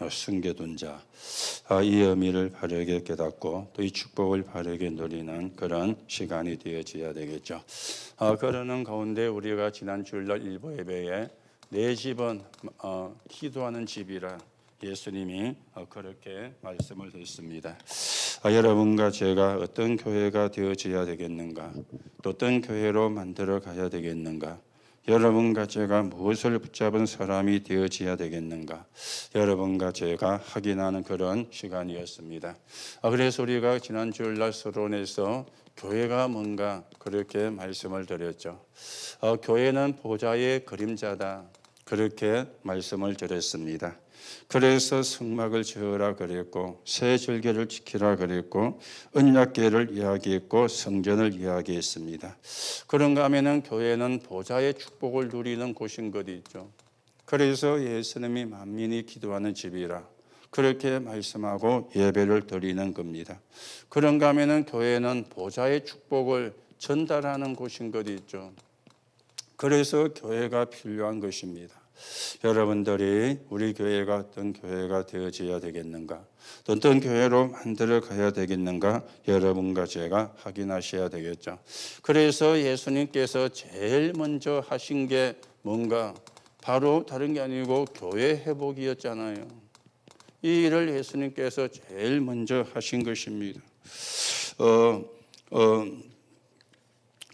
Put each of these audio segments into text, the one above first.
숨겨둔 자, 이 의미를 바르게 깨닫고 또 이 축복을 바르게 누리는 그런 시간이 되어져야 되겠죠. 그러는 가운데 우리가 지난 주일날 일부 예배에 내 집은 기도하는 집이라 예수님이 그렇게 말씀을 했습니다. 여러분과 제가 어떤 교회가 되어져야 되겠는가, 또 어떤 교회로 만들어 가야 되겠는가, 여러분과 제가 무엇을 붙잡은 사람이 되어져야 되겠는가, 여러분과 제가 확인하는 그런 시간이었습니다. 그래서 우리가 지난 주일날 서론에서 교회가 뭔가 그렇게 말씀을 드렸죠. 교회는 보좌의 그림자다, 그렇게 말씀을 드렸습니다. 그래서 성막을 지으라 그랬고 새 절개를 지키라 그랬고 언약궤를 이야기했고 성전을 이야기했습니다. 그런가 하면은 교회는 보좌의 축복을 누리는 곳인 것이죠. 그래서 예수님이 만민이 기도하는 집이라 그렇게 말씀하고 예배를 드리는 겁니다. 그런가 하면은 교회는 보좌의 축복을 전달하는 곳인 것이죠. 그래서 교회가 필요한 것입니다. 여러분들이 우리 교회가 어떤 교회가 되어져야 되겠는가, 어떤 교회로 만들어 가야 되겠는가, 여러분과 제가 확인하셔야 되겠죠. 그래서 예수님께서 제일 먼저 하신 게 뭔가 바로 다른 게 아니고 교회 회복이었잖아요. 이 일을 예수님께서 제일 먼저 하신 것입니다.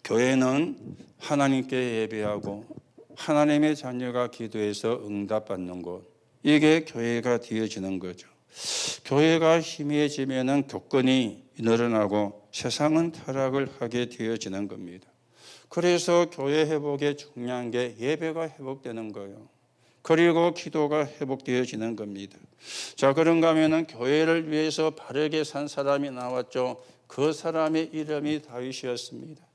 교회는 하나님께 예배하고 하나님의 자녀가 기도해서 응답받는 곳, 이게 교회가 되어지는 거죠. 교회가 희미해지면 교권이 늘어나고 세상은 타락을 하게 되어지는 겁니다. 그래서 교회 회복에 중요한 게 예배가 회복되는 거예요. 그리고 기도가 회복되어지는 겁니다. 자, 그런가 하면 교회를 위해서 바르게 산 사람이 나왔죠. 그 사람의 이름이 다윗이었습니다.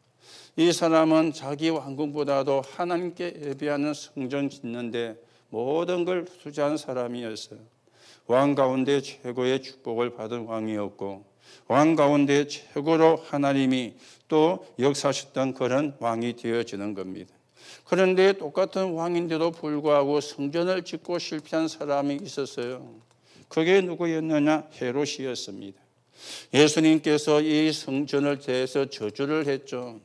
이 사람은 자기 왕궁보다도 하나님께 예배하는 성전 짓는데 모든 걸 투자한 사람이었어요. 왕 가운데 최고의 축복을 받은 왕이었고 왕 가운데 최고로 하나님이 또 역사하셨던 그런 왕이 되어지는 겁니다. 그런데 똑같은 왕인데도 불구하고 성전을 짓고 실패한 사람이 있었어요. 그게 누구였느냐? 헤롯이었습니다. 예수님께서 이 성전을 대해서 저주를 했죠.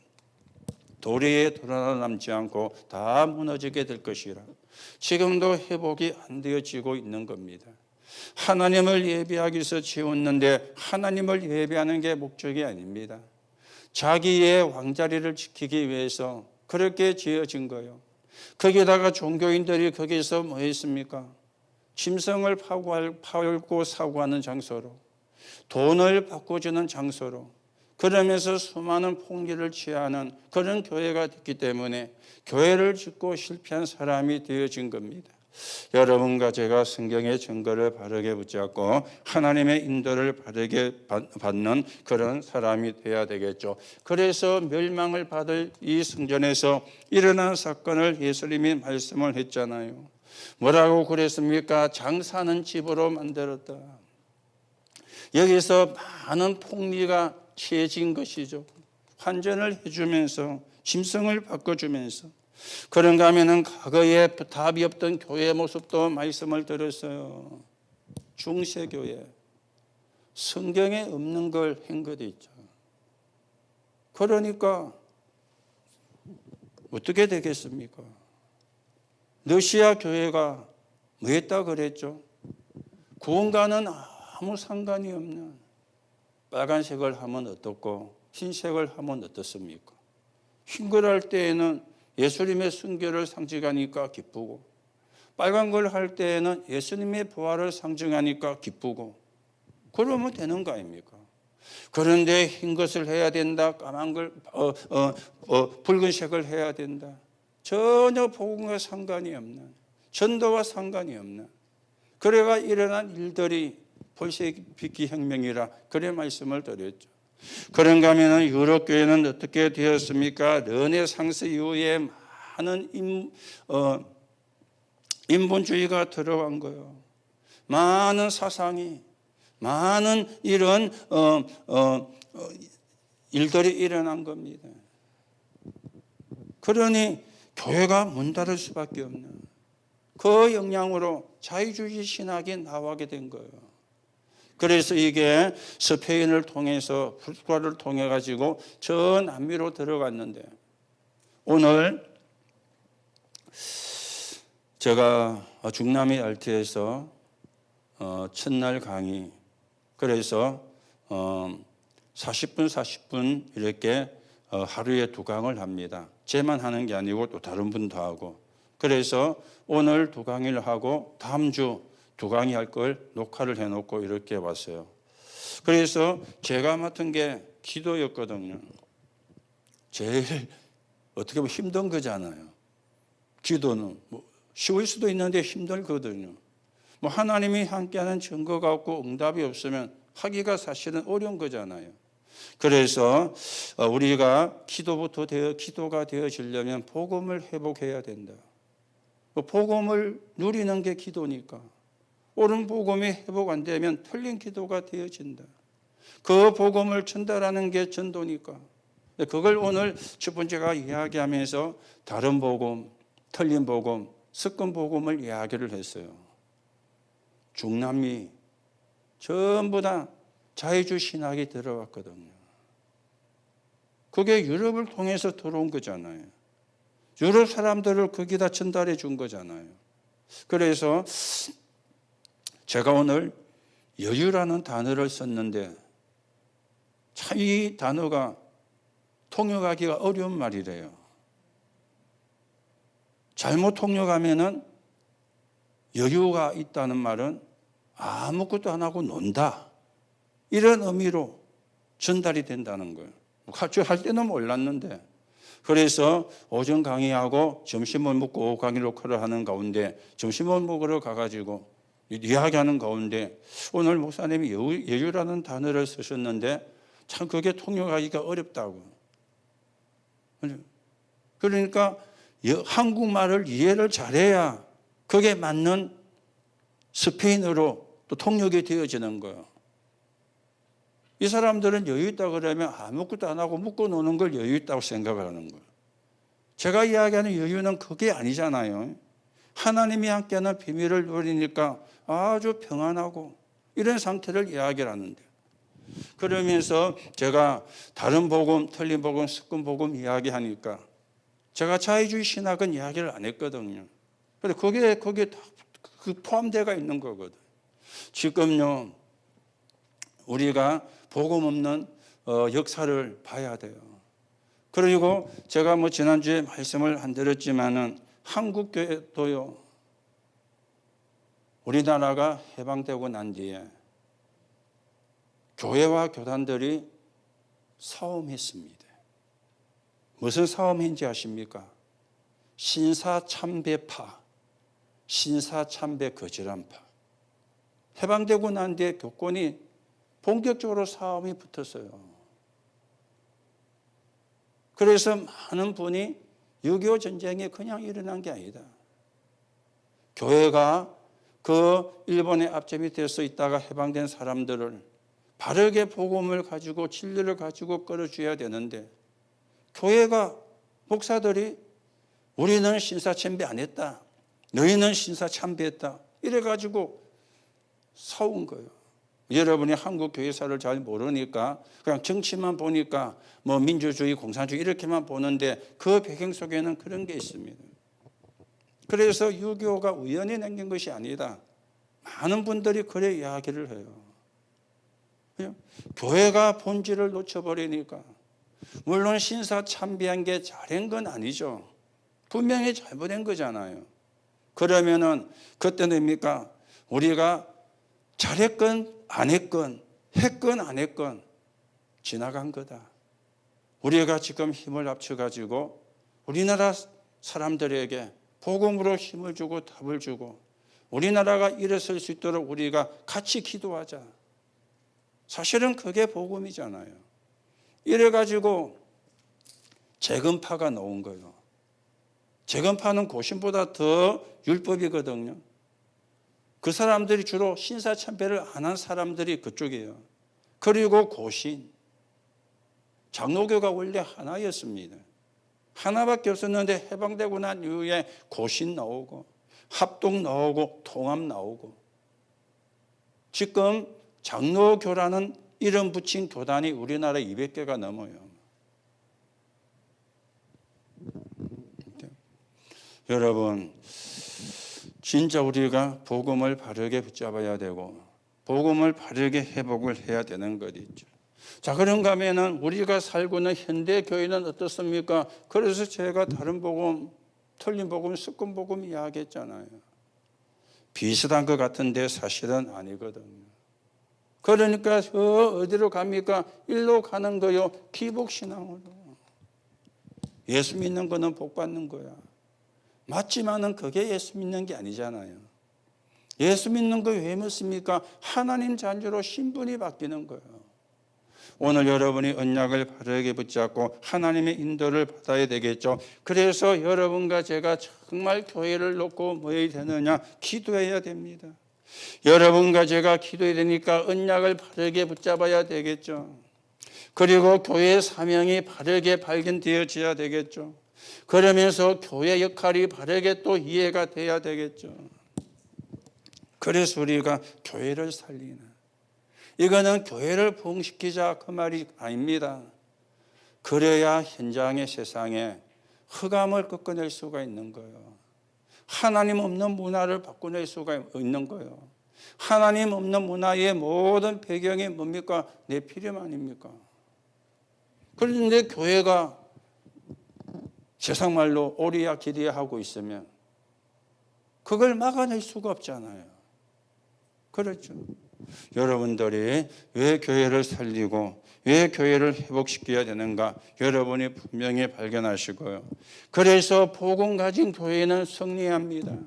도리에 돌아남지 않고 다 무너지게 될 것이라. 지금도 회복이 안 되어지고 있는 겁니다. 하나님을 예배하기 위해서 지었는데 하나님을 예배하는 게 목적이 아닙니다. 자기의 왕자리를 지키기 위해서 그렇게 지어진 거예요. 거기다가 종교인들이 거기서 뭐 했습니까? 짐승을 팔고 사고하는 장소로, 돈을 바꿔주는 장소로, 그러면서 수많은 폭리를 취하는 그런 교회가 됐기 때문에 교회를 짓고 실패한 사람이 되어진 겁니다. 여러분과 제가 성경의 증거를 바르게 붙잡고 하나님의 인도를 바르게 받는 그런 사람이 되어야 되겠죠. 그래서 멸망을 받을 이 성전에서 일어난 사건을 예수님이 말씀을 했잖아요. 뭐라고 그랬습니까? 장사하는 집으로 만들었다. 여기서 많은 폭리가 취해진 것이죠. 환전을 해주면서 짐승을 바꿔주면서. 그런가 하면은 과거에 답이 없던 교회 모습도 말씀을 들었어요. 중세교회, 성경에 없는 걸 한 것도 있죠. 그러니까 어떻게 되겠습니까? 러시아 교회가 뭐 했다 그랬죠? 구원과는 아무 상관이 없는, 빨간색을 하면 어떻고 흰색을 하면 어떻습니까? 흰 걸 할 때에는 예수님의 순교를 상징하니까 기쁘고, 빨간 걸 할 때에는 예수님의 부활을 상징하니까 기쁘고, 그러면 되는 거 아닙니까? 그런데 흰 것을 해야 된다, 까만 걸 붉은색을 해야 된다, 전혀 복음과 상관이 없는, 전도와 상관이 없는, 그래가 일어난 일들이 볼셰비키 혁명이라 그래 말씀을 드렸죠. 그런가 하면 유럽 교회는 어떻게 되었습니까? 르네상스 이후에 많은 인본주의가 들어간 거예요. 많은 사상이, 많은 이런 일들이 일어난 겁니다. 그러니 교회가 문 닫을 수밖에 없는, 그 영향으로 자유주의 신학이 나오게 된 거예요. 그래서 이게 스페인을 통해서 포르투갈을 통해 가지고 저 남미로 들어갔는데, 오늘 제가 중남미 RT에서 첫날 강의, 그래서 40분 이렇게 하루에 2강을 합니다. 제만 하는 게 아니고 또 다른 분도 하고. 그래서 오늘 2강의를 하고 다음 주 2강의 할 걸 녹화를 해놓고 이렇게 왔어요. 그래서 제가 맡은 게 기도였거든요. 제일 어떻게 보면 힘든 거잖아요. 기도는 뭐 쉬울 수도 있는데 힘들거든요. 뭐 하나님이 함께하는 증거가 없고 응답이 없으면 하기가 사실은 어려운 거잖아요. 그래서 우리가 기도가 되어지려면 복음을 회복해야 된다. 복음을 누리는 게 기도니까. 옳은 복음이 회복 안 되면 틀린 기도가 되어진다. 그 복음을 전달하는 게 전도니까. 그걸 오늘 첫 번째가 이야기하면서 다른 복음, 틀린 복음, 섞은 복음을 이야기를 했어요. 중남미 전부 다 자유주의 신학이 들어왔거든요. 그게 유럽을 통해서 들어온 거잖아요. 유럽 사람들을 거기다 전달해 준 거잖아요. 그래서 제가 오늘 여유라는 단어를 썼는데 참 이 단어가 통역하기가 어려운 말이래요. 잘못 통역하면은 여유가 있다는 말은 아무것도 안 하고 논다, 이런 의미로 전달이 된다는 거예요. 할 때는 몰랐는데, 그래서 오전 강의하고 점심을 먹고 오후 강의 녹화를 하는 가운데 점심을 먹으러 가가지고 이야기하는 가운데 오늘 목사님이 여유라는 단어를 쓰셨는데 참 그게 통역하기가 어렵다고. 그러니까 한국말을 이해를 잘해야 그게 맞는 스페인어로 또 통역이 되어지는 거예요. 이 사람들은 여유 있다 그러면 아무것도 안 하고 묶어 놓는 걸 여유 있다고 생각을 하는 거예요. 제가 이야기하는 여유는 그게 아니잖아요. 하나님이 함께하는 비밀을 누리니까 아주 평안하고 이런 상태를 이야기를 하는데, 그러면서 제가 다른 복음, 틀린 복음, 섞은 복음 이야기하니까 제가 자유주의 신학은 이야기를 안 했거든요. 그런데 거기에 다 포함되어 있는 거거든. 지금요, 우리가 복음 없는 역사를 봐야 돼요. 그리고 제가 뭐 지난주에 말씀을 안 드렸지만은 한국 교회도요, 우리나라가 해방되고 난 뒤에 교회와 교단들이 싸움했습니다. 무슨 싸움인지 아십니까? 신사참배파, 신사참배 거절한파. 해방되고 난 뒤에 교권이 본격적으로 싸움이 붙었어요. 그래서 많은 분이 6.25 전쟁이 그냥 일어난 게 아니다. 교회가 그 일본의 압제 밑에서 있다가 해방된 사람들을 바르게 복음을 가지고 진리를 가지고 끌어줘야 되는데, 교회가, 목사들이 우리는 신사참배 안 했다, 너희는 신사참배했다, 이래가지고 싸운 거예요. 여러분이 한국 교회사를 잘 모르니까 그냥 정치만 보니까 뭐 민주주의, 공산주의 이렇게만 보는데 그 배경 속에는 그런 게 있습니다. 그래서 6.25가 우연히 생긴 것이 아니다. 많은 분들이 그래 이야기를 해요. 교회가 본질을 놓쳐버리니까. 물론 신사참배한 게 잘한 건 아니죠. 분명히 잘못된 거잖아요. 그러면은 그때는 뭡니까? 우리가 잘했건 안 했건 했건 안 했건 지나간 거다. 우리가 지금 힘을 합쳐가지고 우리나라 사람들에게 복음으로 힘을 주고 답을 주고 우리나라가 일어설 수 있도록 우리가 같이 기도하자. 사실은 그게 복음이잖아요. 이래가지고 재건파가 나온 거예요. 재건파는 고신보다 더 율법이거든요. 그 사람들이 주로 신사참배를 안 한 사람들이 그쪽이에요. 그리고 고신. 장로교가 원래 하나였습니다. 하나밖에 없었는데 해방되고 난 이후에 고신 나오고, 합동 나오고 통합 나오고 지금 장로교라는 이름 붙인 교단이 우리나라에 200개가 넘어요. 여러분, 진짜 우리가 복음을 바르게 붙잡아야 되고 복음을 바르게 회복을 해야 되는 것이죠. 자, 그런가 하면은 우리가 살고 있는 현대 교회는 어떻습니까? 그래서 제가 다른 복음, 틀린 복음, 습관 복음 이야기했잖아요. 비슷한 것 같은데 사실은 아니거든요. 그러니까 어디로 갑니까? 일로 가는 거요. 기복신앙으로. 예수 믿는 거는 복 받는 거야. 맞지만은 그게 예수 믿는 게 아니잖아요. 예수 믿는 거 왜 믿습니까? 하나님 자녀로 신분이 바뀌는 거예요. 오늘 여러분이 언약을 바르게 붙잡고 하나님의 인도를 받아야 되겠죠. 그래서 여러분과 제가 정말 교회를 놓고 뭐 해야 되느냐? 기도해야 됩니다. 여러분과 제가 기도해야 되니까 언약을 바르게 붙잡아야 되겠죠. 그리고 교회의 사명이 바르게 발견되어져야 되겠죠. 그러면서 교회 역할이 바르게 또 이해가 돼야 되겠죠. 그래서 우리가 교회를 살리는, 이거는 교회를 부흥시키자 그 말이 아닙니다. 그래야 현장의 세상에 흑암을 꺾어낼 수가 있는 거예요. 하나님 없는 문화를 바꿔낼 수가 있는 거예요. 하나님 없는 문화의 모든 배경이 뭡니까? 내 필요 아닙니까? 그런데 교회가 세상 말로 오리야 기리야 하고 있으면 그걸 막아낼 수가 없잖아요. 그렇죠. 여러분들이 왜 교회를 살리고 왜 교회를 회복시켜야 되는가? 여러분이 분명히 발견하시고요. 그래서 복음 가진 교회는 승리합니다.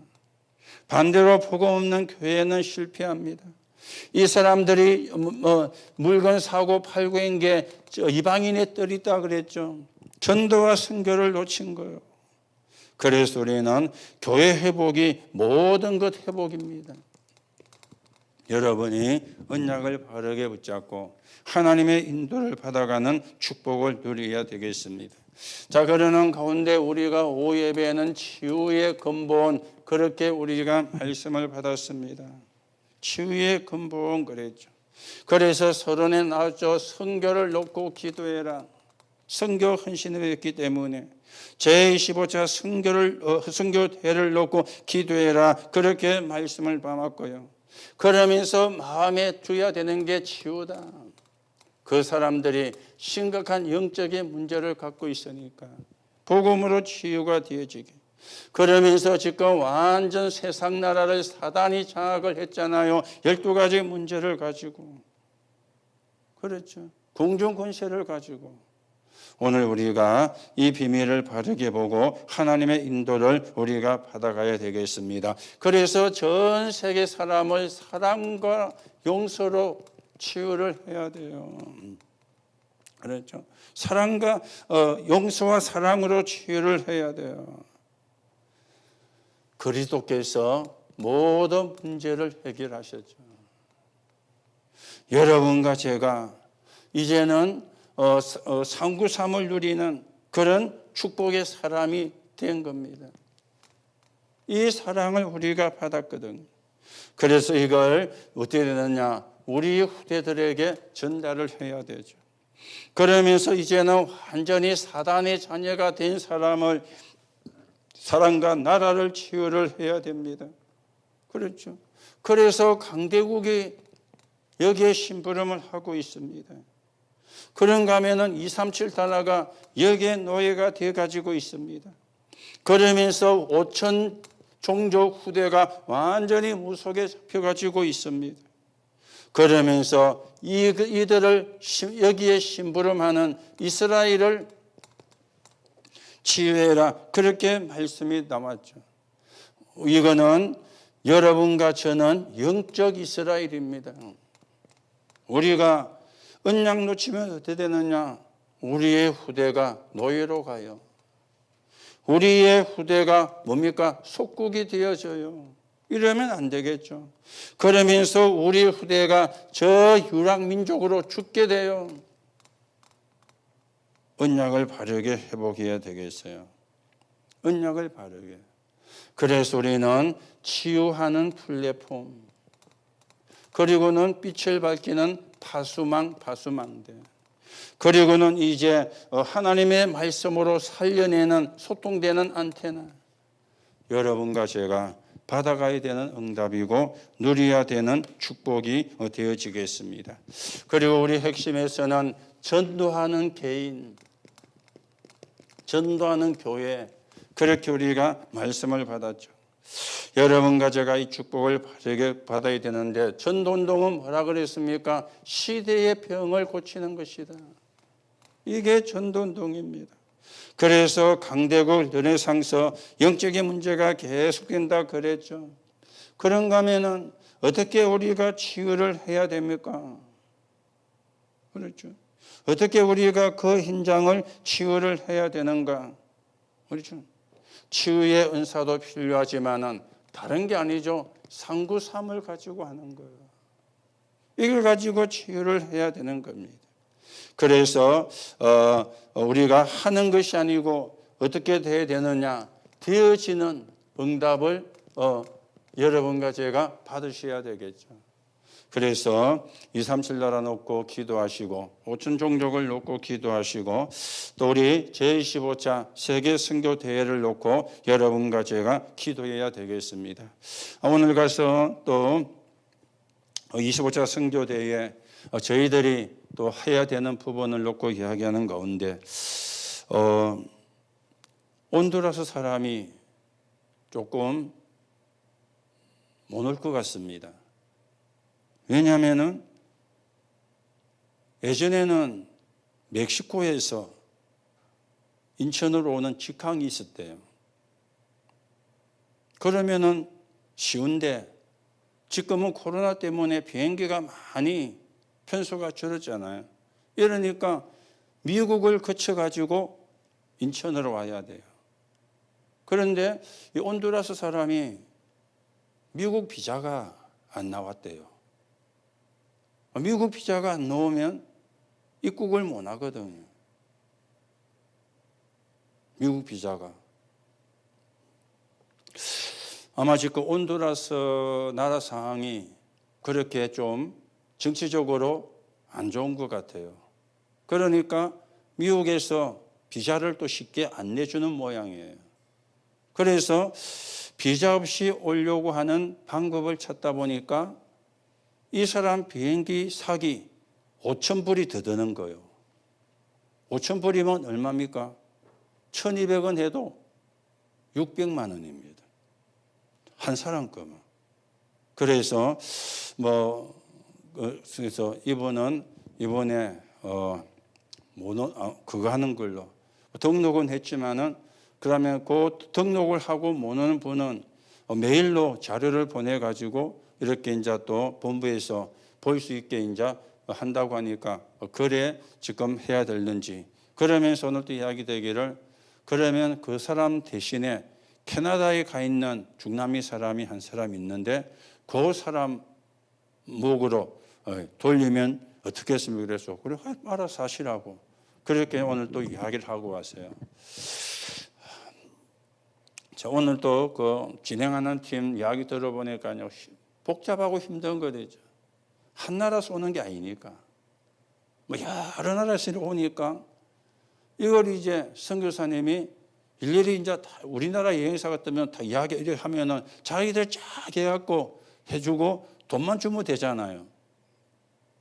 반대로 복음 없는 교회는 실패합니다. 이 사람들이 물건 사고 팔고 한 게 이방인의 뜰이다 그랬죠. 전도와 선교를 놓친 거예요. 그래서 우리는 교회 회복이 모든 것 회복입니다. 여러분이 언약을 바르게 붙잡고 하나님의 인도를 받아가는 축복을 누려야 되겠습니다. 자, 그러는 가운데 우리가 오후 예배에는 치유의 근본, 그렇게 우리가 말씀을 받았습니다. 치유의 근본 그랬죠. 그래서 서론에 나왔죠. 선교를 놓고 기도해라. 선교 헌신을 했기 때문에 제25차 선교대를 놓고 기도해라. 그렇게 말씀을 받았고요. 그러면서 마음에 두어야 되는 게 치유다. 그 사람들이 심각한 영적인 문제를 갖고 있으니까 복음으로 치유가 되어지게. 그러면서 지금 완전 세상 나라를 사단이 장악을 했잖아요. 12가지 문제를 가지고. 그렇죠. 공중 권세를 가지고. 오늘 우리가 이 비밀을 바르게 보고 하나님의 인도를 우리가 받아가야 되겠습니다. 그래서 전 세계 사람을 사랑과 용서로 치유를 해야 돼요. 그렇죠. 사랑과 용서와 사랑으로 치유를 해야 돼요. 그리스도께서 모든 문제를 해결하셨죠. 여러분과 제가 이제는 상구삼을 누리는 그런 축복의 사람이 된 겁니다. 이 사랑을 우리가 받았거든요. 그래서 이걸 어떻게 되느냐? 우리 후대들에게 전달을 해야 되죠. 그러면서 이제는 완전히 사단의 자녀가 된 사람을 사랑과 나라를 치유를 해야 됩니다. 그렇죠. 그래서 강대국이 여기에 심부름을 하고 있습니다. 그런가 하면은 237달러가 여기에 노예가 되어 가지고 있습니다. 그러면서 5천 종족 후대가 완전히 무속에 잡혀 가지고 있습니다. 그러면서 이들을 여기에 심부름하는 이스라엘을 치유해라. 그렇게 말씀이 나왔죠. 이거는 여러분과 저는 영적 이스라엘입니다. 우리가 언약 놓치면 어떻게 되느냐? 우리의 후대가 노예로 가요. 우리의 후대가 뭡니까? 속국이 되어져요. 이러면 안 되겠죠. 그러면서 우리 후대가 저 유랑민족으로 죽게 돼요. 언약을 바르게 회복해야 되겠어요. 언약을 바르게. 그래서 우리는 치유하는 플랫폼, 그리고는 빛을 밝히는 파수망대, 그리고는 이제 하나님의 말씀으로 살려내는 소통되는 안테나, 여러분과 제가 받아가야 되는 응답이고 누려야 되는 축복이 되어지겠습니다. 그리고 우리 핵심에서는 전도하는 개인, 전도하는 교회, 그렇게 우리가 말씀을 받았죠. 여러분과 제가 이 축복을 받아야 되는데, 전도운동은 뭐라 그랬습니까? 시대의 병을 고치는 것이다. 이게 전도운동입니다. 그래서 강대국 르네상스 영적인 문제가 계속된다 그랬죠. 그런가 하면은 어떻게 우리가 치유를 해야 됩니까? 그렇죠. 어떻게 우리가 그 현장을 치유를 해야 되는가? 그렇죠. 치유의 은사도 필요하지만은 다른 게 아니죠. 상구삼을 가지고 하는 거예요. 이걸 가지고 치유를 해야 되는 겁니다. 그래서 우리가 하는 것이 아니고 어떻게 돼야 되느냐, 되어지는 응답을 여러분과 제가 받으셔야 되겠죠. 그래서 237 나라 놓고 기도하시고 5천 종족을 놓고 기도하시고 또 우리 제25차 세계 선교 대회를 놓고 여러분과 제가 기도해야 되겠습니다. 오늘 가서 또 25차 선교 대회 저희들이 또 해야 되는 부분을 놓고 이야기하는 가운데 온두라스 사람이 조금 못 올 것 같습니다. 왜냐하면은 예전에는 멕시코에서 인천으로 오는 직항이 있었대요. 그러면은 쉬운데 지금은 코로나 때문에 비행기가 많이 편수가 줄었잖아요. 이러니까 미국을 거쳐가지고 인천으로 와야 돼요. 그런데 이 온두라스 사람이 미국 비자가 안 나왔대요. 미국 비자가 안 나오면 입국을 못 하거든요. 미국 비자가. 아마 지금 온두라스 나라 상황이 그렇게 좀 정치적으로 안 좋은 것 같아요. 그러니까 미국에서 비자를 또 쉽게 안 내주는 모양이에요. 그래서 비자 없이 오려고 하는 방법을 찾다 보니까 이 사람 비행기 사기 5,000불이 더 드는 거예요. 5,000불이면 얼마입니까? 1,200원 해도 600만 원입니다. 한 사람 거만. 그래서 그래서 이분은 이번에 그거 하는 걸로 등록은 했지만은 그러면 그 등록을 하고 못 오는 분은 메일로 자료를 보내가지고 이렇게 이제 또 본부에서 볼 수 있게 이제 한다고 하니까 그래 지금 해야 되는지, 그러면서 오늘 또 이야기 되기를, 그러면 그 사람 대신에 캐나다에 가 있는 중남미 사람이 한 사람 있는데 그 사람 목으로 돌리면 어떻게 했습니까? 그래서 그래 알아서 하시라고 그렇게 오늘 또 이야기를 하고 왔어요. 자, 오늘 또 그 진행하는 팀 이야기 들어보니까요, 복잡하고 힘든 거죠. 한 나라에서 오는 게 아니니까. 여러 나라에서 오니까 이걸 이제 선교사님이 일일이 이제 다 우리나라 여행사 같으면 다 이야기 이렇게 하면은 자기들 쫙 해갖고 해주고 돈만 주면 되잖아요.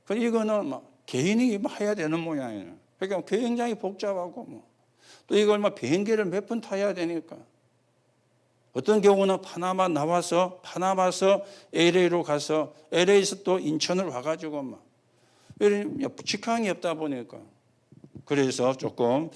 그런데 이거는 막 개인이 해야 되는 모양이에요. 그러니까 굉장히 복잡하고 또 이걸 비행기를 몇 번 타야 되니까. 어떤 경우는 파나마 나와서 파나마에서 LA로 가서 LA에서 또 인천을 와가지고 직항이 없다 보니까 그래서 조금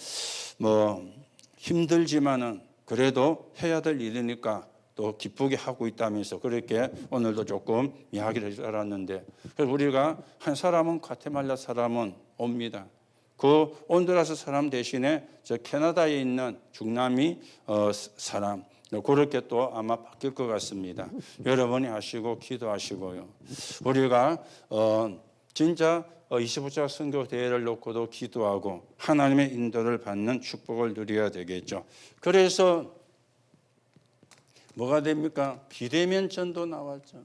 힘들지만은 그래도 해야 될 일이니까 또 기쁘게 하고 있다면서 그렇게 오늘도 조금 이야기를 해줄 알았는데, 그래서 우리가 한 사람은 과테말라 사람은 옵니다. 그 온두라스 사람 대신에 저 캐나다에 있는 중남미 사람 그렇게 또 아마 바뀔 것 같습니다. 여러분이 하시고 기도하시고요. 우리가 진짜 25차 선교 대회를 놓고도 기도하고 하나님의 인도를 받는 축복을 누려야 되겠죠. 그래서 뭐가 됩니까? 비대면 전도 나왔죠.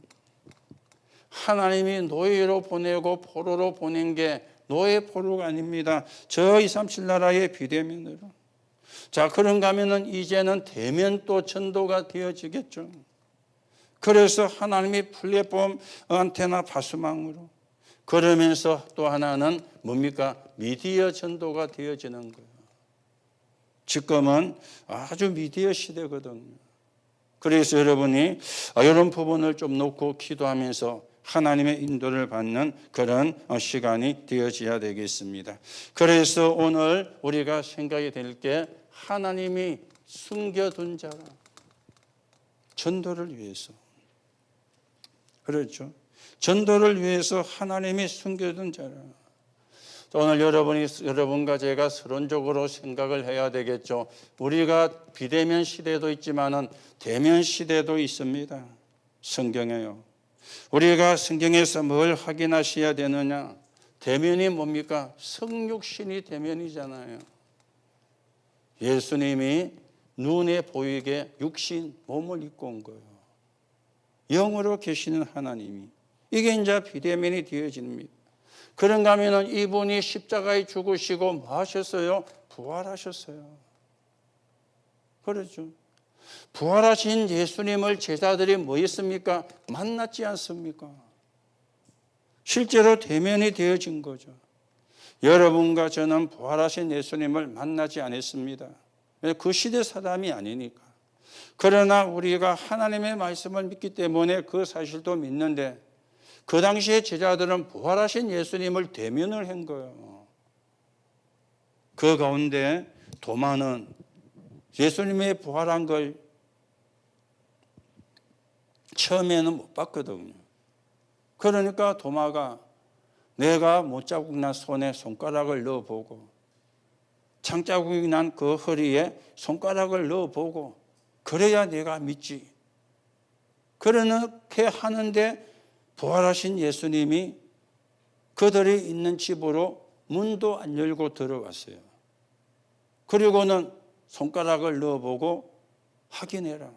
하나님이 노예로 보내고 포로로 보낸 게 노예 포로가 아닙니다. 저 237 나라의 비대면으로. 자, 그런가 하면은 이제는 대면 또 전도가 되어지겠죠. 그래서 하나님이 플랫폼 안테나 파수망으로, 그러면서 또 하나는 뭡니까? 미디어 전도가 되어지는 거예요. 지금은 아주 미디어 시대거든요. 그래서 여러분이 이런 부분을 좀 놓고 기도하면서 하나님의 인도를 받는 그런 시간이 되어져야 되겠습니다. 그래서 오늘 우리가 생각이 될 게 하나님이 숨겨둔 자라. 전도를 위해서. 그렇죠. 전도를 위해서 하나님이 숨겨둔 자라. 오늘 여러분과 제가 서론적으로 생각을 해야 되겠죠. 우리가 비대면 시대도 있지만은 대면 시대도 있습니다. 성경에요. 우리가 성경에서 뭘 확인하셔야 되느냐? 대면이 뭡니까? 성육신이 대면이잖아요. 예수님이 눈에 보이게 육신, 몸을 입고 온 거예요. 영으로 계시는 하나님이. 이게 이제 비대면이 되어집니다. 그런가 하면 이분이 십자가에 죽으시고 뭐 하셨어요? 부활하셨어요. 그렇죠. 부활하신 예수님을 제자들이 뭐 했습니까? 만났지 않습니까? 실제로 대면이 되어진 거죠. 여러분과 저는 부활하신 예수님을 만나지 않았습니다. 그 시대 사람이 아니니까. 그러나 우리가 하나님의 말씀을 믿기 때문에 그 사실도 믿는데 그 당시에 제자들은 부활하신 예수님을 대면을 한 거예요. 그 가운데 도마는 예수님의 부활한 걸 처음에는 못 봤거든요. 그러니까 도마가 내가 못자국 난 손에 손가락을 넣어보고 창자국이 난 그 허리에 손가락을 넣어보고 그래야 내가 믿지. 그렇게 하는데 부활하신 예수님이 그들이 있는 집으로 문도 안 열고 들어왔어요. 그리고는 손가락을 넣어보고 확인해라.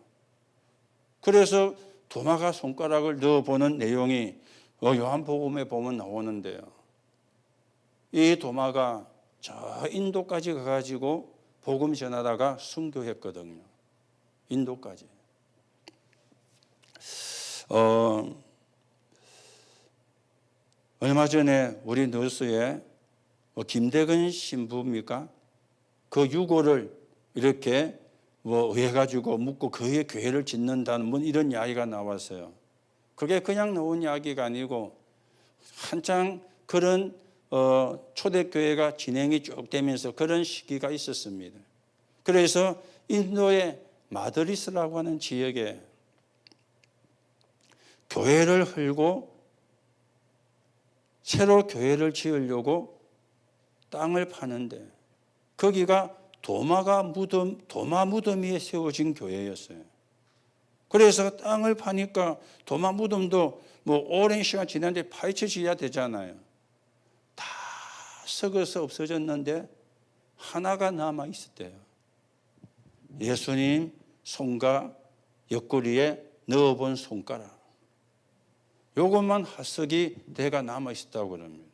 그래서 도마가 손가락을 넣어보는 내용이 요한복음에 보면 나오는데요. 이 도마가 저 인도까지 가가지고 복음 전하다가 순교했거든요. 인도까지. 얼마 전에 우리 뉴스에 김대근 신부입니까? 그 유고를 이렇게 해가지고 묻고 그의 교회를 짓는다는 이런 이야기가 나왔어요. 그게 그냥 나온 이야기가 아니고 한창 그런 초대교회가 진행이 쭉 되면서 그런 시기가 있었습니다. 그래서 인도의 마드리스라고 하는 지역에 교회를 헐고 새로 교회를 지으려고 땅을 파는데 거기가 도마 무덤 위에 세워진 교회였어요. 그래서 땅을 파니까 도마 무덤도 오랜 시간 지났는데 파헤쳐져야 되잖아요. 다 썩어서 없어졌는데 하나가 남아 있었대요. 예수님 손과 옆구리에 넣어본 손가락. 요것만 화석이 대가 남아 있었다고 그럽니다.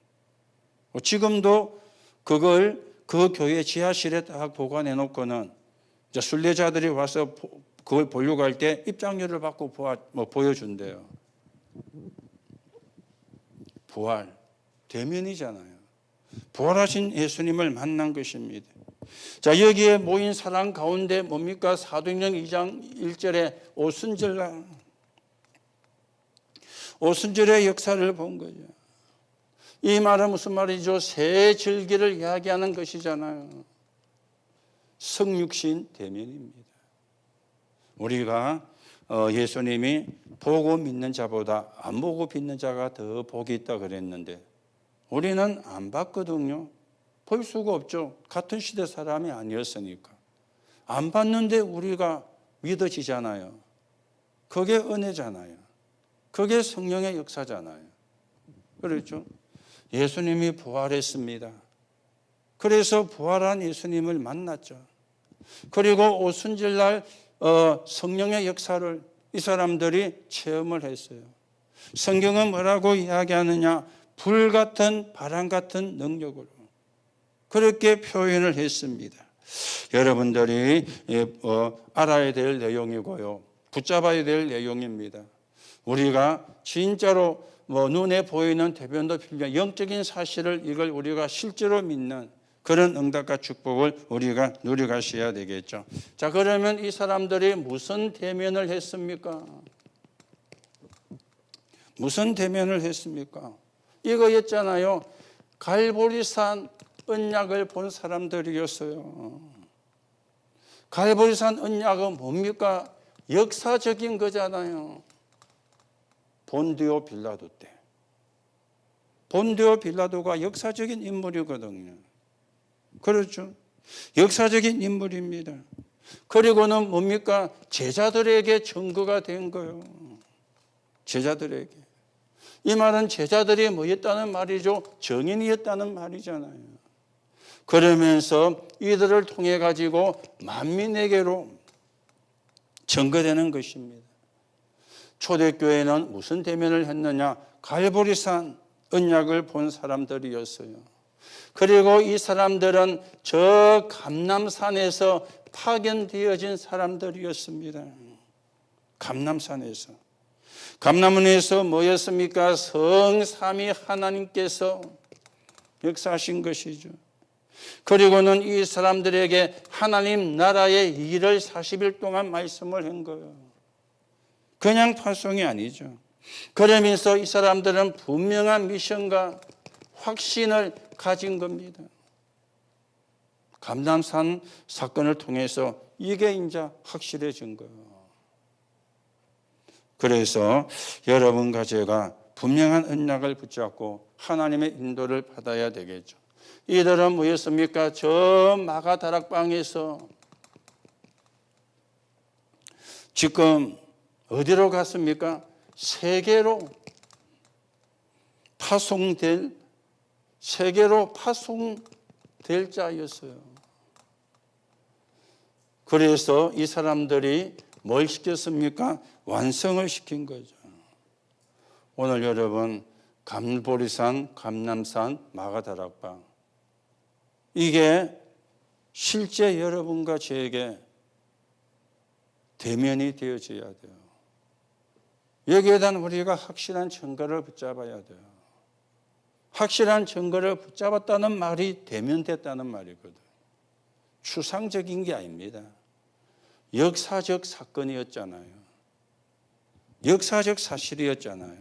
지금도 그걸 그 교회 지하실에 딱 보관해 놓고는 이제 순례자들이 와서 그걸 보려고 할 때 입장료를 받고 보여준대요. 부활, 대면이잖아요. 부활하신 예수님을 만난 것입니다. 자, 여기에 모인 사람 가운데 뭡니까? 사도행전 2장 1절에 오순절의 역사를 본 거죠. 이 말은 무슨 말이죠? 새 절기를 이야기하는 것이잖아요. 성육신 대면입니다. 우리가 예수님이 보고 믿는 자보다 안 보고 믿는 자가 더 복이 있다 그랬는데 우리는 안 봤거든요. 볼 수가 없죠. 같은 시대 사람이 아니었으니까. 안 봤는데 우리가 믿어지잖아요. 그게 은혜잖아요. 그게 성령의 역사잖아요. 그렇죠? 예수님이 부활했습니다. 그래서 부활한 예수님을 만났죠. 그리고 오순절날 성령의 역사를 이 사람들이 체험을 했어요. 성경은 뭐라고 이야기하느냐? 불같은 바람 같은 능력으로 그렇게 표현을 했습니다. 여러분들이 알아야 될 내용이고요. 붙잡아야 될 내용입니다. 우리가 진짜로 눈에 보이는 대변도 필요, 영적인 사실을 이걸 우리가 실제로 믿는 그런 응답과 축복을 우리가 누려가셔야 되겠죠. 자, 그러면 이 사람들이 무슨 대면을 했습니까? 무슨 대면을 했습니까? 이거였잖아요. 갈보리산 언약을 본 사람들이었어요. 갈보리산 언약은 뭡니까? 역사적인 거잖아요. 본디오 빌라도 때. 본디오 빌라도가 역사적인 인물이거든요. 그렇죠? 역사적인 인물입니다. 그리고는 뭡니까? 제자들에게 증거가 된 거예요. 제자들에게. 이 말은 제자들이 뭐였다는 말이죠? 정인이었다는 말이잖아요. 그러면서 이들을 통해 가지고 만민에게로 증거되는 것입니다. 초대교회는 무슨 대면을 했느냐? 갈보리산 언약을 본 사람들이었어요. 그리고 이 사람들은 저 감람산에서 파견되어진 사람들이었습니다. 감람산에서. 감람원에서 뭐였습니까? 성삼위 하나님께서 역사하신 것이죠. 그리고는 이 사람들에게 하나님 나라의 일을 40일 동안 말씀을 한 거예요. 그냥 파송이 아니죠. 그러면서 이 사람들은 분명한 미션과 확신을 가진 겁니다. 감람산 사건을 통해서 이게 이제 확실해진 거예요. 그래서 여러분과 제가 분명한 언약을 붙잡고 하나님의 인도를 받아야 되겠죠. 이들은 뭐였습니까? 저 마가다락방에서 지금 어디로 갔습니까? 세계로 파송될 자였어요. 그래서 이 사람들이 뭘 시켰습니까? 완성을 시킨 거죠. 오늘 여러분 갈보리산, 감람산, 마가다락방 이게 실제 여러분과 저에게 대면이 되어져야 돼요. 여기에 대한 우리가 확실한 증거를 붙잡아야 돼요. 확실한 증거를 붙잡았다는 말이 대면됐다는 말이거든. 추상적인 게 아닙니다. 역사적 사건이었잖아요. 역사적 사실이었잖아요.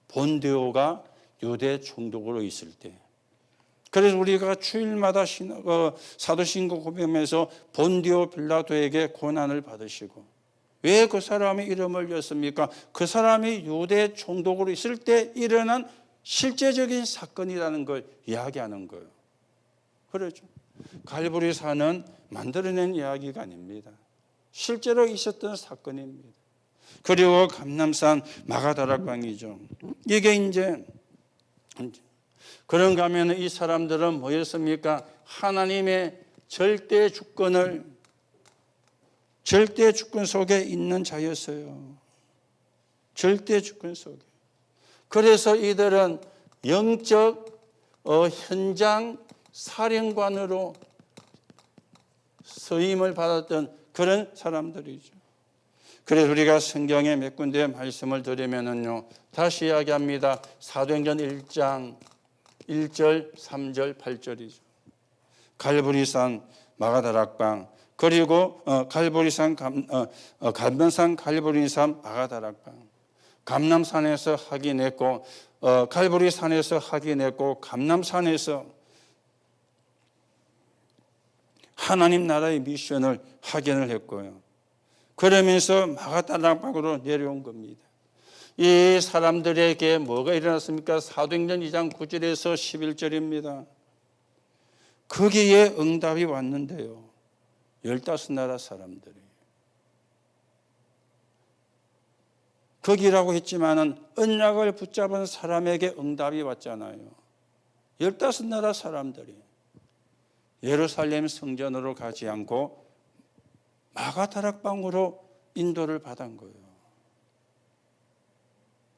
본디오가 유대 총독으로 있을 때. 그래서 우리가 주일마다 사도신경 고백하면서 본디오 빌라도에게 고난을 받으시고 왜 그 사람의 이름을 였습니까? 그 사람이 유대 총독으로 있을 때 일어난 실제적인 사건이라는 걸 이야기하는 거예요. 그렇죠. 갈보리산은 만들어낸 이야기가 아닙니다. 실제로 있었던 사건입니다. 그리고 감람산 마가다락방이죠. 이게 이제 그런가 하면 이 사람들은 뭐였습니까? 하나님의 절대 주권 속에 있는 자였어요. 절대 주권 속에. 그래서 이들은 영적 현장 사령관으로 서임을 받았던 그런 사람들이죠. 그래서 우리가 성경에 몇 군데의 말씀을 드리면은요, 다시 이야기합니다. 사도행전 1장 1절, 3절, 8절이죠. 갈보리산, 마가다락방, 그리고 갈보리산, 감람산, 갈보리산, 마가다락방. 감람산에서 확인했고, 갈보리산에서 확인했고, 감람산에서 하나님 나라의 미션을 확인을 했고요. 그러면서 마가다락방으로 내려온 겁니다. 이 사람들에게 뭐가 일어났습니까? 사도행전 2장 9절에서 11절입니다. 거기에 응답이 왔는데요. 15나라 사람들이. 거기라고 했지만은 언약을 붙잡은 사람에게 응답이 왔잖아요. 15나라 사람들이 예루살렘 성전으로 가지 않고 마가다락방으로 인도를 받은 거예요.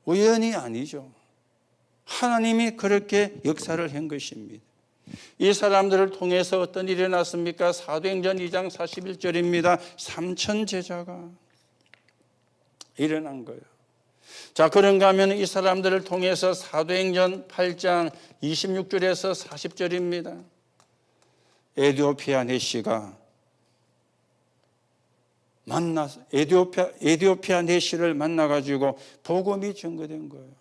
우연이 아니죠. 하나님이 그렇게 역사를 한 것입니다. 이 사람들을 통해서 어떤 일이 일어났습니까? 사도행전 2장 41절입니다. 3천 제자가 일어난 거예요. 자, 그런가 하면 이 사람들을 통해서 사도행전 8장 26절에서 40절입니다. 에티오피아 내시가 에티오피아 내시를 만나가지고 복음이 증거된 거예요.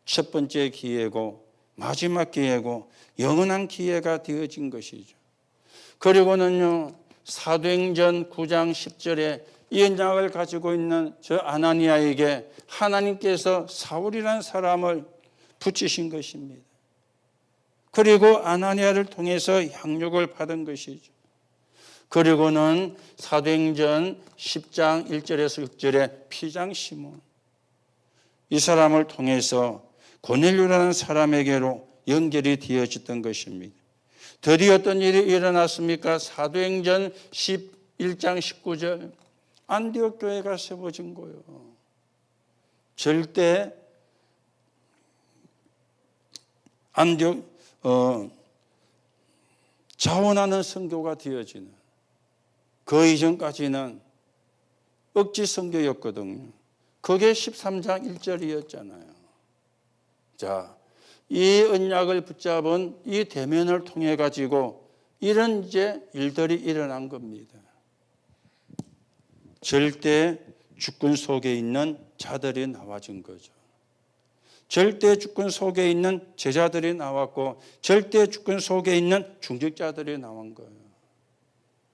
첫 번째 기회고 마지막 기회고 영원한 기회가 되어진 것이죠. 그리고는요, 사도행전 9장 10절에 이 언약을 가지고 있는 저 아나니아에게 하나님께서 사울이라는 사람을 붙이신 것입니다. 그리고 아나니아를 통해서 양육을 받은 것이죠. 그리고는 사도행전 10장 1절에서 6절에 피장 시몬, 이 사람을 통해서 고넬료라는 사람에게로 연결이 되어졌던 것입니다. 드디어 어떤 일이 일어났습니까? 사도행전 11장 19절 안디옥 교회가 세워진 거예요. 절대 안디옥 자원하는 선교가 되어지는, 그 이전까지는 억지 선교였거든요. 그게 13장 1절이었잖아요. 자, 이 언약을 붙잡은 이 대면을 통해 가지고 이런 이제 일들이 일어난 겁니다. 절대 주권 속에 있는 자들이 나와진 거죠. 절대 주권 속에 있는 제자들이 나왔고 절대 주권 속에 있는 중직자들이 나온 거예요.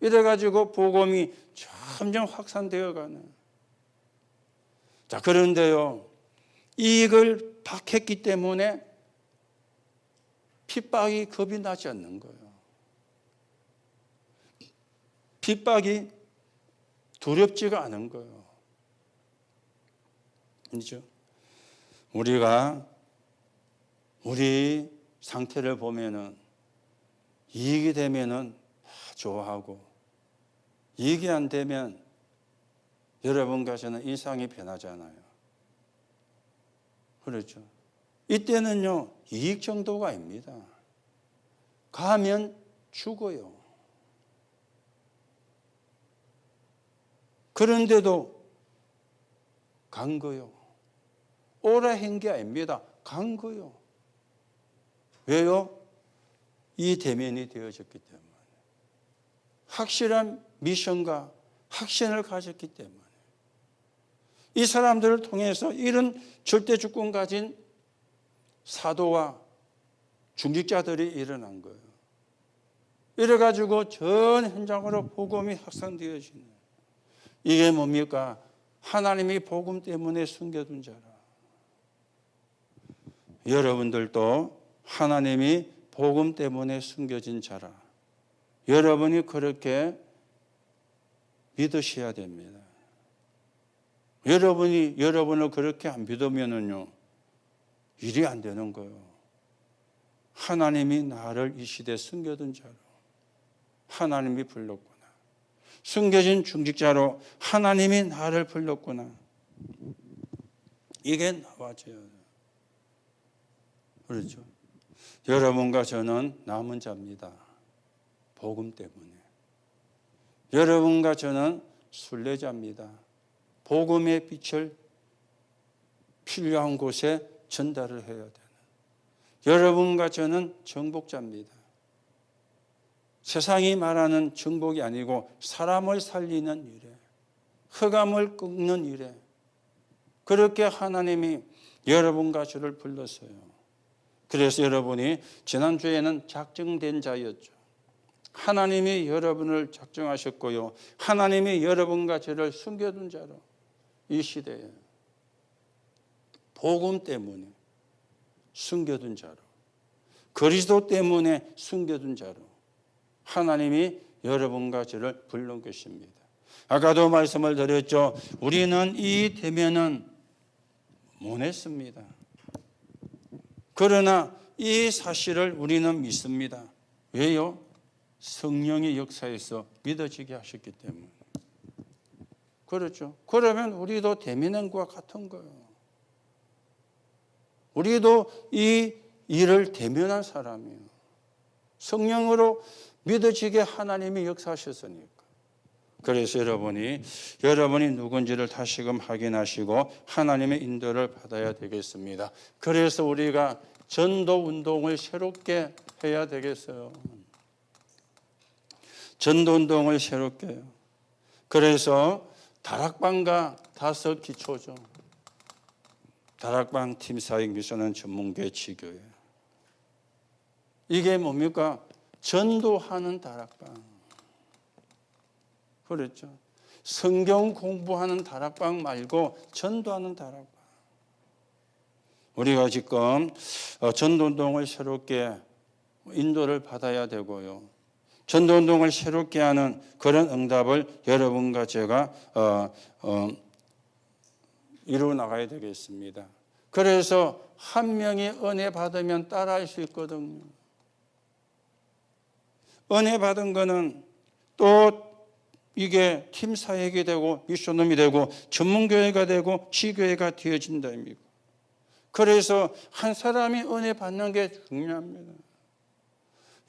이래가지고 복음이 점점 확산되어 가는. 자, 그런데요, 이익을 받았기 때문에 핍박이 겁이 나지 않는 거예요. 핍박이 두렵지가 않은 거예요. 그렇죠? 우리가 우리 상태를 보면은 이익이 되면은 좋아하고 이익이 안 되면 여러분과 저는 인상이 변하잖아요. 그렇죠? 이때는요, 이익 정도가 아닙니다. 가면 죽어요. 그런데도 간 거요. 오래 한 게 아닙니다. 간 거요. 왜요? 이 대면이 되어졌기 때문에. 확실한 미션과 확신을 가졌기 때문에. 이 사람들을 통해서 이런 절대 주권 가진 사도와 중직자들이 일어난 거예요. 이래가지고 전 현장으로 복음이 확산되어지는. 이게 뭡니까? 하나님이 복음 때문에 숨겨둔 자라. 여러분들도 하나님이 복음 때문에 숨겨진 자라. 여러분이 그렇게 믿으셔야 됩니다. 여러분이 여러분을 그렇게 안 믿으면은요, 일이 안 되는 거예요. 하나님이 나를 이 시대에 숨겨둔 자로 하나님이 불렀구나. 숨겨진 중직자로 하나님이 나를 불렀구나. 이게 나와져야 돼요. 그렇죠? 여러분과 저는 남은 자입니다. 복음 때문에. 여러분과 저는 순례자입니다. 복음의 빛을 필요한 곳에 전달을 해야 되는. 여러분과 저는 정복자입니다. 세상이 말하는 정복이 아니고 사람을 살리는 일에, 흑암을 꺾는 일에, 그렇게 하나님이 여러분과 저를 불렀어요. 그래서 여러분이 지난주에는 작정된 자였죠. 하나님이 여러분을 작정하셨고요, 하나님이 여러분과 저를 숨겨둔 자로 이 시대에 복음 때문에 숨겨둔 자로, 그리스도 때문에 숨겨둔 자로 하나님이 여러분과 저를 부른 것입니다. 아까도 말씀을 드렸죠. 우리는 이 대면은 못했습니다. 그러나 이 사실을 우리는 믿습니다. 왜요? 성령의 역사에서 믿어지게 하셨기 때문에. 그렇죠. 그러면 우리도 대민행과 같은 거예요. 우리도 이 일을 대면한 사람이에요. 성령으로 믿어지게 하나님이 역사하셨으니까. 그래서 여러분이 누군지를 다시금 확인하시고 하나님의 인도를 받아야 되겠습니다. 그래서 우리가 전도 운동을 새롭게 해야 되겠어요. 전도 운동을 새롭게 해요. 그래서 다락방과 5 기초죠. 다락방, 팀사역, 미션은 전문교회, 지교회. 이게 뭡니까? 전도하는 다락방. 그렇죠. 성경 공부하는 다락방 말고 전도하는 다락방. 우리가 지금 전도운동을 새롭게 인도를 받아야 되고요. 전도운동을 새롭게 하는 그런 응답을 여러분과 제가 이루어 나가야 되겠습니다. 그래서 한 명이 은혜 받으면 따라할 수 있거든요. 은혜 받은 거는 또 이게 팀 사역이 되고 미션홈이 되고 전문교회가 되고 지교회가 되어진다. 그래서 한 사람이 은혜 받는 게 중요합니다.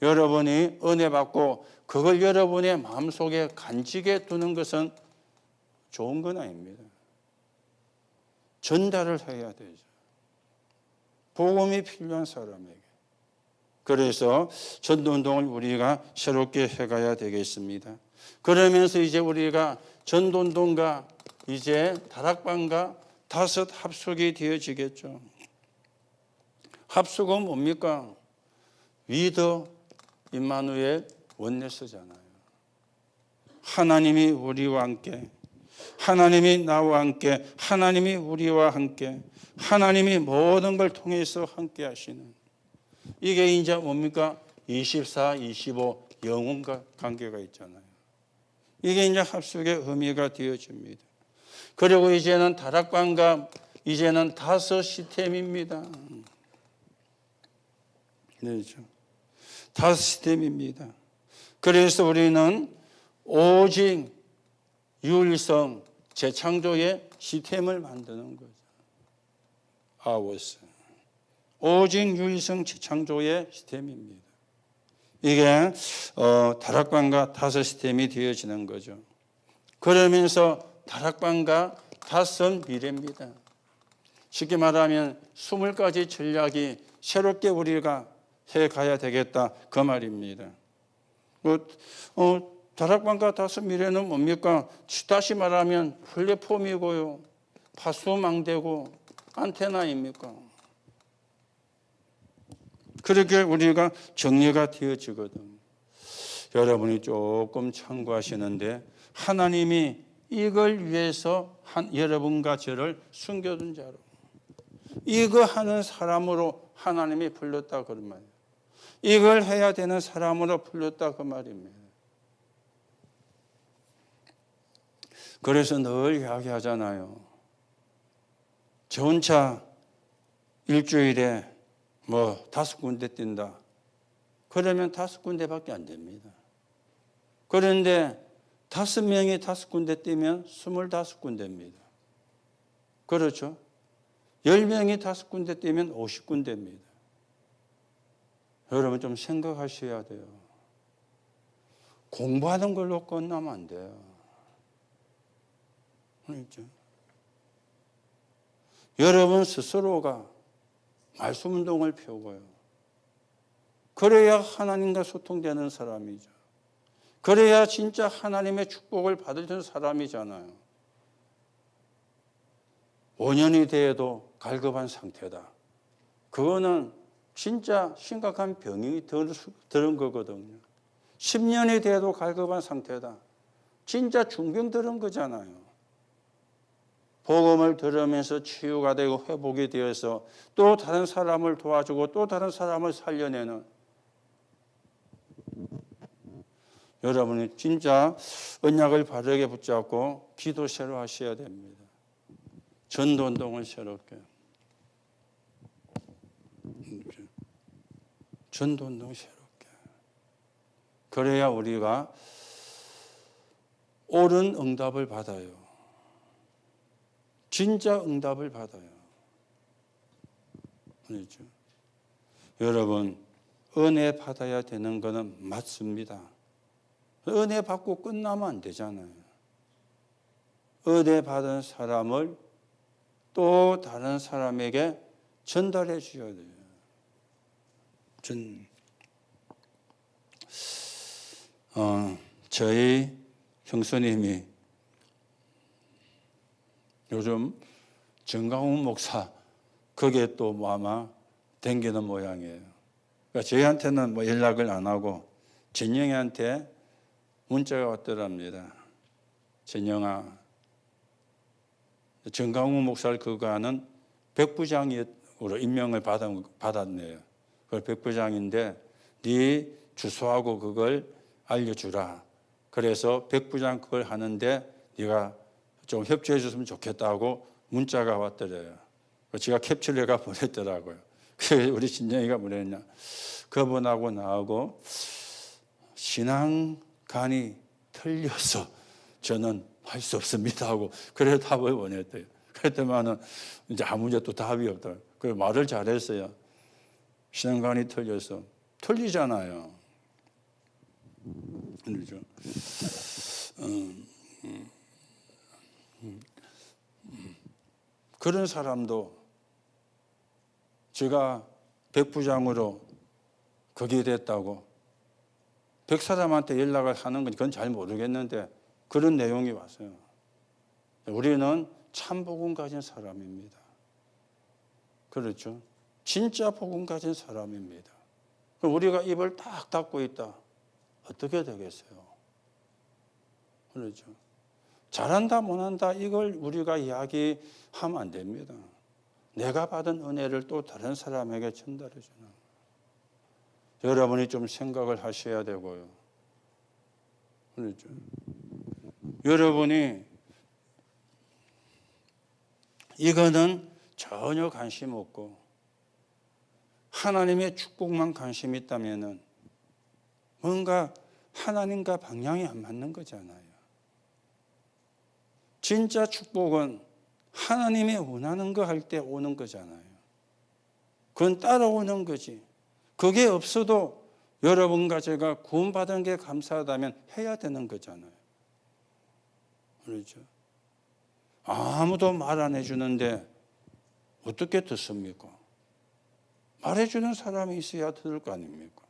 여러분이 은혜 받고 그걸 여러분의 마음속에 간직해 두는 것은 좋은 건 아닙니다. 전달을 해야 되죠. 복음이 필요한 사람에게. 그래서 전도운동을 우리가 새롭게 해가야 되겠습니다. 그러면서 이제 우리가 전도운동과 이제 다락방과 5 합숙이 되어지겠죠. 합숙은 뭡니까? 위더 임마누엘 원네스잖아요. 하나님이 우리와 함께, 하나님이 나와 함께, 하나님이 우리와 함께, 하나님이 모든 걸 통해서 함께 하시는, 이게 이제 뭡니까? 24, 25 영혼과 관계가 있잖아요. 이게 이제 합숙의 의미가 되어집니다. 그리고 이제는 다락방과 이제는 5 시스템입니다. 그렇죠. 5 시스템입니다. 그래서 우리는 오직 유일성 재창조의 시스템을 만드는 거죠. 아워스. 오직 유일성 재창조의 시스템입니다. 이게 다락방과 5 시스템이 되어지는 거죠. 그러면서 다락방과 5 미래입니다. 쉽게 말하면 20가지 전략이 새롭게 우리가 해가야 되겠다 그 말입니다. 다락방과 5 미래는 뭡니까? 다시 말하면 플랫폼이고요. 파수망대고 안테나입니까? 그렇게 우리가 정리가 되어지거든. 여러분이 조금 참고하시는데 하나님이 이걸 위해서 여러분과 저를 숨겨둔 자로, 이거 하는 사람으로 하나님이 불렀다 그런 말이에요. 이걸 해야 되는 사람으로 불렀다 그 말입니다. 그래서 늘 이야기하잖아요. 저 혼자 일주일에 5 군데 뛴다. 그러면 5 군데밖에 안 됩니다. 그런데 5명이 5 군데 뛰면 25 군데입니다. 그렇죠? 10명이 5 군데 뛰면 50 군데입니다. 여러분 좀 생각하셔야 돼요. 공부하는 걸로 끝나면 안 돼요. 그렇죠? 여러분 스스로가 말씀 운동을 펴고요. 그래야 하나님과 소통되는 사람이죠. 그래야 진짜 하나님의 축복을 받을 사람이잖아요. 5년이 돼도 갈급한 상태다. 그거는 진짜 심각한 병이 들은 거거든요. 10년이 돼도 갈급한 상태다. 진짜 중병 들은 거잖아요. 복음을 들으면서 치유가 되고 회복이 되어서 또 다른 사람을 도와주고 또 다른 사람을 살려내는, 여러분이 진짜 언약을 바르게 붙잡고 기도 새로 하셔야 됩니다. 전도운동을 새롭게. 전도운동 새롭게. 그래야 우리가 옳은 응답을 받아요. 진짜 응답을 받아요. 그렇죠? 여러분, 은혜 받아야 되는 것은 맞습니다. 은혜 받고 끝나면 안 되잖아요. 은혜 받은 사람을 또 다른 사람에게 전달해 주셔야 돼요. 저희 형수님이 요즘 정강훈 목사 거기에 또 뭐 아마 댕기는 모양이에요. 그러니까 저희한테는 뭐 연락을 안 하고 진영이한테 문자가 왔더랍니다. 진영아, 정강훈 목사를 그거 하는 백부장으로 임명을 받았네요. 그걸 백부장인데 네 주소하고 그걸 알려주라. 그래서 백부장 그걸 하는데 네가 좀 협조해 줬으면 좋겠다고 문자가 왔더래요. 제가 캡처를 해가 보냈더라고요. 그래서 우리 진영이가 뭐랬냐. 그분하고 나하고 신앙관이 틀려서 저는 할 수 없습니다 하고 그래 답을 보냈대요. 그랬더니만은 이제 아무 문제 또 답이 없다. 그 말을 잘했어요. 신앙관이 틀려서 틀리잖아요. 그렇죠. 그런 사람도 제가 백부장으로 거기에 됐다고 백 사람한테 연락을 하는 건 그건 잘 모르겠는데 그런 내용이 왔어요. 우리는 참 복음 가진 사람입니다. 그렇죠. 진짜 복음 가진 사람입니다. 우리가 입을 딱 닫고 있다. 어떻게 되겠어요? 그렇죠. 잘한다 못한다 이걸 우리가 이야기하면 안 됩니다. 내가 받은 은혜를 또 다른 사람에게 전달해 주는 여러분이 좀 생각을 하셔야 되고요. 그렇죠. 여러분이 이거는 전혀 관심 없고 하나님의 축복만 관심 있다면은 뭔가 하나님과 방향이 안 맞는 거잖아요. 진짜 축복은 하나님이 원하는 거 할 때 오는 거잖아요. 그건 따라오는 거지. 그게 없어도 여러분과 제가 구원받은 게 감사하다면 해야 되는 거잖아요. 그렇죠. 아무도 말 안 해주는데 어떻게 듣습니까? 말해주는 사람이 있어야 들을 거 아닙니까?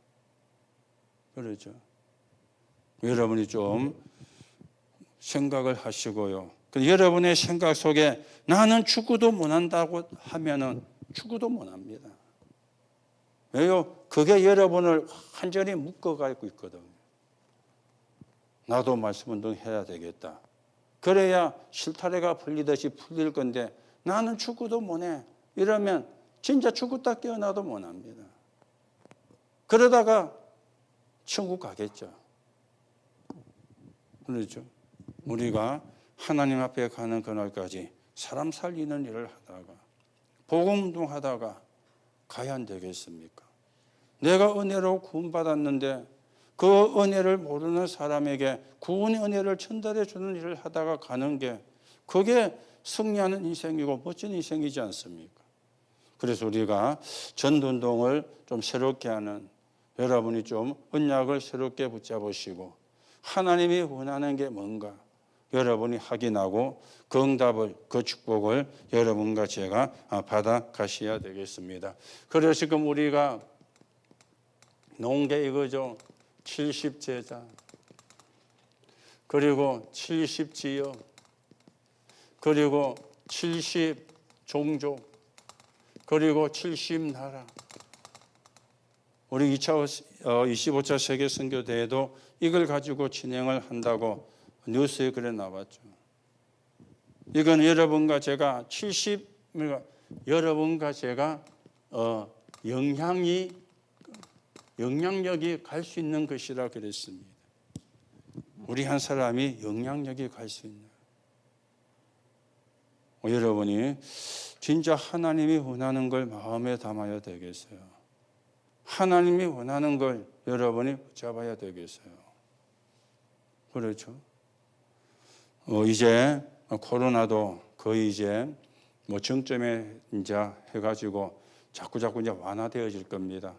그렇죠. 여러분이 좀 생각을 하시고요. 여러분의 생각 속에 나는 축구도 못한다고 하면은 축구도 못합니다. 왜요? 그게 여러분을 완전히 묶어가고 있거든요. 나도 말씀 운동해야 되겠다. 그래야 실타래가 풀리듯이 풀릴 건데 나는 축구도 못해. 이러면 진짜 축구 딱 깨어나도 못합니다. 그러다가 천국 가겠죠. 그렇죠. 우리가 하나님 앞에 가는 그날까지 사람 살리는 일을 하다가 복음 운동하다가 가야 안 되겠습니까? 내가 은혜로 구원받았는데 그 은혜를 모르는 사람에게 구원의 은혜를 전달해 주는 일을 하다가 가는 게 그게 승리하는 인생이고 멋진 인생이지 않습니까? 그래서 우리가 전도운동을 좀 새롭게 하는 여러분이 좀 언약을 새롭게 붙잡으시고 하나님이 원하는 게 뭔가 여러분이 확인하고 그 응답을 그 축복을 여러분과 제가 받아 가셔야 되겠습니다. 그래서 지금 우리가 놓은 게 이거죠. 70제자 그리고 70지역 그리고 70종족 그리고 70나라 우리 25차 세계 선교대회도 이걸 가지고 진행을 한다고 뉴스에 그래 나왔죠. 이건 여러분과 제가 여러분과 제가 영향력이 갈 수 있는 것이라 그랬습니다. 우리 한 사람이 영향력이 갈 수 있는. 여러분이 진짜 하나님이 원하는 걸 마음에 담아야 되겠어요. 하나님이 원하는 걸 여러분이 붙잡아야 되겠어요. 그렇죠. 이제 코로나도 거의 이제 뭐 정점에 이제 해가지고 자꾸 이제 완화되어질 겁니다.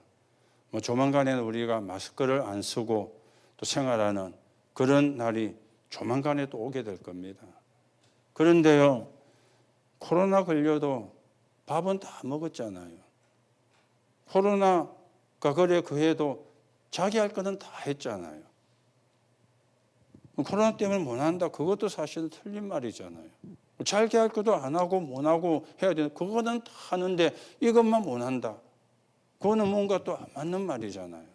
뭐 조만간에는 우리가 마스크를 안 쓰고 또 생활하는 그런 날이 조만간에 또 오게 될 겁니다. 그런데요, 코로나 걸려도 밥은 다 먹었잖아요. 코로나가 그래 그 해도 자기 할 거는 다 했잖아요. 코로나 때문에 못 한다. 그것도 사실은 틀린 말이잖아요. 자기 할 것도 안 하고 못 하고 해야 되는 그거는 다 하는데 이것만 못 한다. 그거는 뭔가 또 안 맞는 말이잖아요.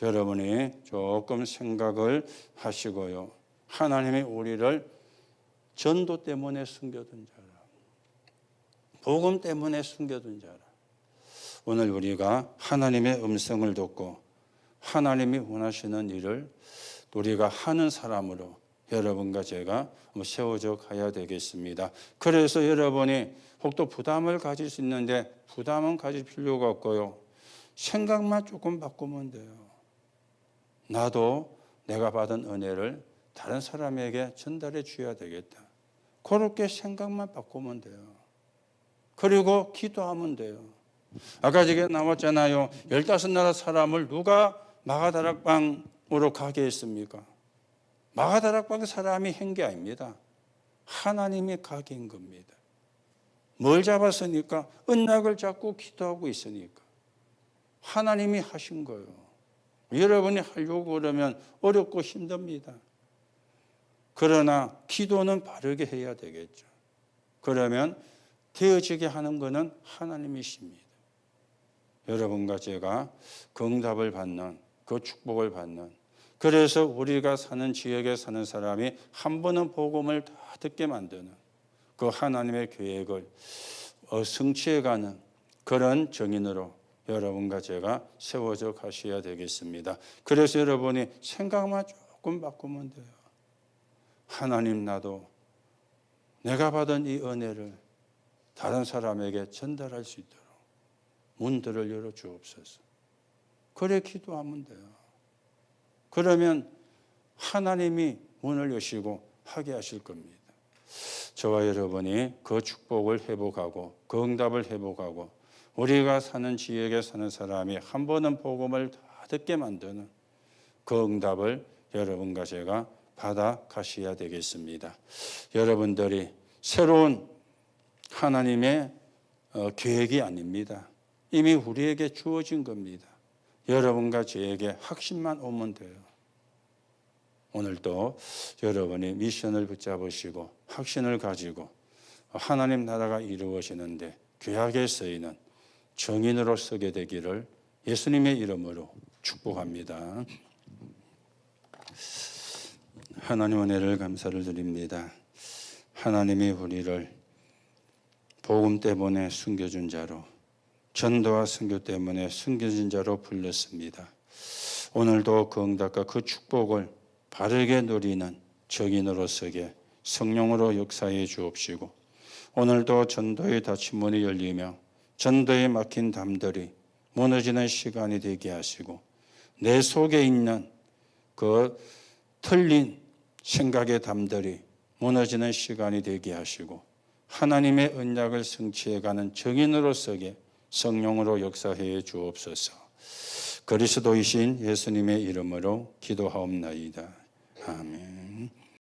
여러분이 조금 생각을 하시고요. 하나님이 우리를 전도 때문에 숨겨둔 자라. 복음 때문에 숨겨둔 자라. 오늘 우리가 하나님의 음성을 듣고 하나님이 원하시는 일을 우리가 하는 사람으로 여러분과 제가 세워져 가야 되겠습니다. 그래서 여러분이 혹도 부담을 가질 수 있는데 부담은 가질 필요가 없고요. 생각만 조금 바꾸면 돼요. 나도 내가 받은 은혜를 다른 사람에게 전달해 줘야 되겠다. 그렇게 생각만 바꾸면 돼요. 그리고 기도하면 돼요. 아까 저게 나왔잖아요. 15나라 사람을 누가 마가다락방으로 가게 했습니까? 마가다락방 사람이 한 게 아닙니다. 하나님이 가게 한 겁니다. 뭘 잡았으니까? 언약을 잡고 기도하고 있으니까. 하나님이 하신 거예요. 여러분이 하려고 그러면 어렵고 힘듭니다. 그러나 기도는 바르게 해야 되겠죠. 그러면 되어지게 하는 것은 하나님이십니다. 여러분과 제가 그 응답을 받는, 그 축복을 받는, 그래서 우리가 사는 지역에 사는 사람이 한 번은 복음을 다 듣게 만드는 그 하나님의 계획을 성취해가는 그런 정인으로 여러분과 제가 세워져 가셔야 되겠습니다. 그래서 여러분이 생각만 조금 바꾸면 돼요. 하나님, 나도 내가 받은 이 은혜를 다른 사람에게 전달할 수 있도록 문들을 열어 주옵소서. 그래 기도하면 돼요. 그러면 하나님이 문을 여시고 하게 하실 겁니다. 저와 여러분이 그 축복을 회복하고 그 응답을 회복하고 우리가 사는 지역에 사는 사람이 한 번은 복음을 다 듣게 만드는 그 응답을 여러분과 제가 받아 가셔야 되겠습니다. 여러분들이 새로운 하나님의 계획이 아닙니다. 이미 우리에게 주어진 겁니다. 여러분과 저에게 확신만 오면 돼요. 오늘도 여러분이 미션을 붙잡으시고 확신을 가지고 하나님 나라가 이루어지는데 귀하게 쓰이는 정인으로 서게 되기를 예수님의 이름으로 축복합니다. 하나님 은혜를 감사를 드립니다. 하나님이 우리를 복음 때문에 숨겨준 자로, 전도와 선교 때문에 숨겨진 자로 불렀습니다. 오늘도 그 응답과 그 축복을 바르게 누리는 정인으로 서게 성령으로 역사해 주옵시고, 오늘도 전도의 닫힌 문이 열리며 전도에 막힌 담들이 무너지는 시간이 되게 하시고, 내 속에 있는 그 틀린 생각의 담들이 무너지는 시간이 되게 하시고, 하나님의 언약을 성취해가는 정인으로 서게 성령으로 역사해 주옵소서. 그리스도이신 예수님의 이름으로 기도하옵나이다. 아멘.